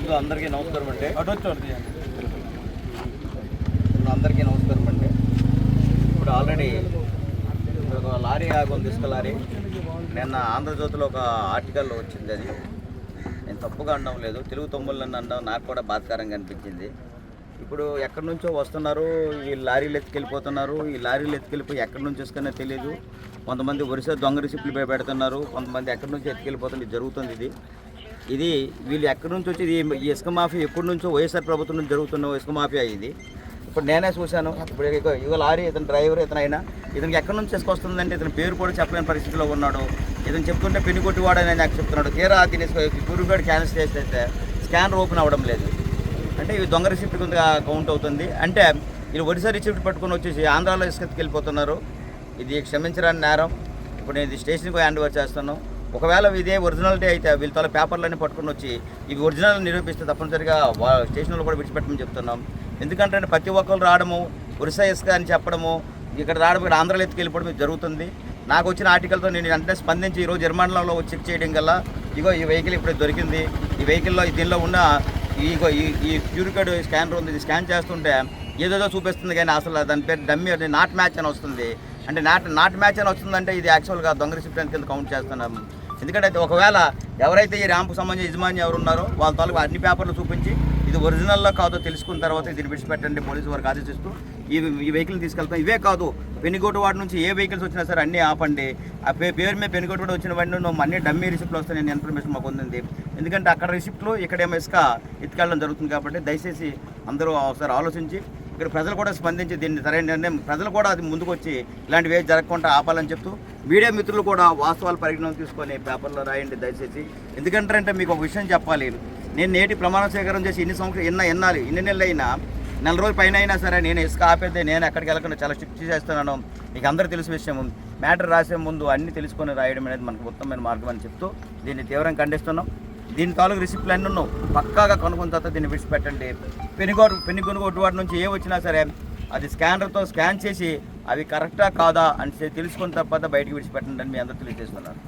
ముందు అందరికీ నమస్కారం అండి. అందరికీ నమస్కారం అండి. ఇప్పుడు ఆల్రెడీ ఒక లారీ ఆగుంది, ఇసుక లారీ. నిన్న ఆంధ్రజ్యోతిలో ఒక ఆర్టికల్ వచ్చింది. అది నేను తప్పుగా అనడం లేదు, తెలుగు తమ్ముళ్ళని అనడం నాకు కూడా బాధాకరంగా అనిపించింది. ఇప్పుడు ఎక్కడి నుంచో వస్తున్నారు, ఈ లారీలు ఎత్తుకెళ్ళిపోతున్నారు. ఈ లారీలు ఎత్తుకెళ్ళిపోయి ఎక్కడి నుంచి వస్తున్నా తెలియదు. కొంతమంది వరుస దొంగ రిసిప్ట్లు పెడుతున్నారు, కొంతమంది ఎక్కడి నుంచి ఎత్తుకెళ్ళిపోతుంది. జరుగుతుంది ఇది వీళ్ళు ఎక్కడి నుంచి వచ్చి ఈ ఇసుక మాఫియా ఎప్పటి నుంచో వైఎస్ఆర్ ప్రభుత్వం నుంచి జరుగుతున్న ఇసుక మాఫియా ఇది. ఇప్పుడు నేనే చూశాను. ఇప్పుడు ఇక లారీ ఇతను డ్రైవర్, ఇతనైనా ఇతనికి ఎక్కడి నుంచి ఇసుక వస్తుందంటే ఇతని పేరు కూడా చెప్పలేని పరిస్థితిలో ఉన్నాడు. ఇతను చెప్తుంటే పెనుగొట్టివాడని నాకు చెప్తున్నాడు. తీరా దీని గురుగాడు క్యాన్సిల్ చేస్తే స్కానర్ ఓపెన్ అవ్వడం లేదు. అంటే ఇవి దొంగ రిసిప్ట్ కింద కౌంట్ అవుతుంది. అంటే వీళ్ళు ఒరిస్సా రిసిప్ట్ పట్టుకొని వచ్చేసి ఆంధ్రాలో ఇసుకకి వెళ్ళిపోతున్నారు. ఇది క్షమించరాని నేరం. ఇప్పుడు నేను ఇది స్టేషన్కి హ్యాండ్ ఓవర్ చేస్తాను. ఒకవేళ ఇదే ఒరిజినాలిటీ అయితే వీళ్ళ తల పేపర్లన్నీ పట్టుకొని వచ్చి ఇవి ఒరిజినల్ నిరూపిస్తే తప్పనిసరిగా స్టేషన్లో కూడా విడిచిపెట్టమని చెప్తున్నాం. ఎందుకంటే ప్రతి ఒక్కరు రావడము, ఒరిస్సా ఇసుక అని చెప్పడము, ఇక్కడ రావడం, ఇక్కడ ఆంధ్రాలో ఎత్తుకెళ్ళిపోవడం జరుగుతుంది. నాకు వచ్చిన ఆర్టికల్తో నేను వెంటనే స్పందించి ఈరోజు నిర్మాణంలో వచ్చి చెక్ చేయడం వల్ల ఇగో ఈ వెహికల్ ఇప్పుడు దొరికింది. ఈ వెహికల్లో దీనిలో ఉన్న ఈ క్యూరికోడ్ స్కానర్ ఉంది. ఇది స్కాన్ చేస్తుంటే ఏదేదో చూపిస్తుంది, కానీ అసలు దాని పేరు డమ్మీ నాట్ మ్యాచ్ అని వస్తుంది. అంటే నాట్ మ్యాచ్ అని వస్తుందంటే ఇది యాక్చువల్గా దొంగ రిసిప్ట్ కింద కౌంట్ చేస్తున్నాము. ఎందుకంటే ఒకవేళ ఎవరైతే ఈ ర్యాంపు సంబంధించిన యజమాని ఎవరు ఉన్నారో వాళ్ళ తాలూకు అన్ని పేపర్లు చూపించి ఇది ఒరిజినల్లో కాదో తెలుసుకున్న తర్వాత దీన్ని విడిచిపెట్టండి పోలీసు వారికి ఆదేశిస్తూ ఈ వెహికల్ని తీసుకెళ్తాం. ఇవే కాదు, పెనుగోటు వాడి నుంచి ఏ వెహికల్స్ వచ్చినా సరే అన్నీ ఆపండి. ఆ పేరు మీద పెనుగోటు వాడు వచ్చిన వాడిని నువ్వు అన్ని డమ్మీ రిసిప్ట్లు వస్తాయని ఇన్ఫర్మేషన్ మాకు ఉంది. ఎందుకంటే అక్కడ రిసిప్ట్లు ఇక్కడేమో ఇసుక ఎత్తుకెళ్ళడం జరుగుతుంది. కాబట్టి దయచేసి అందరూ ఒకసారి ఆలోచించి ఇక్కడ ప్రజలు కూడా స్పందించి దీన్ని సరైన నిర్ణయం, ప్రజలు కూడా అది ముందుకు వచ్చి ఇలాంటివి ఏది జరగకుండా ఆపాలని చెప్తూ మీడియా మిత్రులు కూడా వాస్తవాలు పరిగణన తీసుకొని పేపర్లో రాయండి దయచేసి. ఎందుకంటే మీకు ఒక విషయం చెప్పాలి. నేను నేటి ప్రమాణ స్వీకారం చేసి ఇన్ని సంవత్సరాలు ఎన్నాలి, ఇన్ని నెలలు అయినా, నెల రోజుల పైన అయినా సరే నేను ఇసుక ఆపేదే, నేను ఎక్కడికి వెళ్ళకుండా చాలా స్ట్రిక్ట్ చేస్తున్నాను. మీకు అందరూ తెలిసిన విషయం. మ్యాటర్ రాసే ముందు అన్నీ తెలుసుకొని రాయడం అనేది మనకు ఉత్తమమైన మార్గం అని చెప్తూ దీన్ని తీవ్రంగా ఖండిస్తున్నాం. దీని తాలూకు రిసిప్ట్లు అన్నీ ఉన్నావు, పక్కాగా కనుక్కున్న తర్వాత దీన్ని విడిచిపెట్టండి. పెనుగొట్టు వాటి నుంచి ఏ వచ్చినా సరే అది స్కానర్తో స్కాన్ చేసి అవి కరెక్టా కాదా అని తెలుసుకున్న తర్వాత బయటకు విడిచిపెట్టండి అని మీ అందరూ తెలియజేస్తున్నారు.